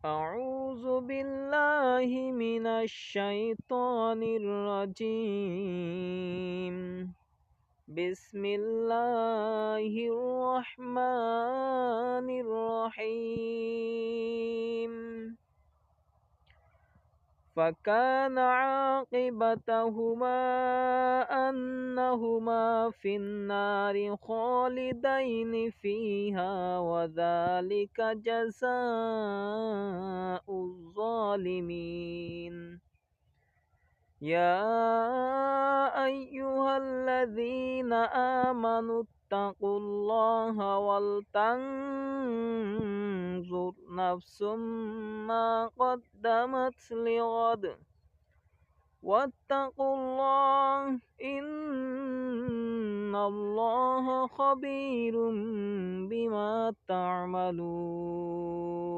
أعوذ بالله من الشيطان الرجيم. بسم الله الرحمن الرحيم. فكان عاقبتهما أنهما في النار خالدين فيها وذلك جزاء الظالمين. يا أيها الذين آمنوا اتقوا الله ولتنظر نفس ما قدمت لغد واتقوا الله إن الله خبير بما تعملون.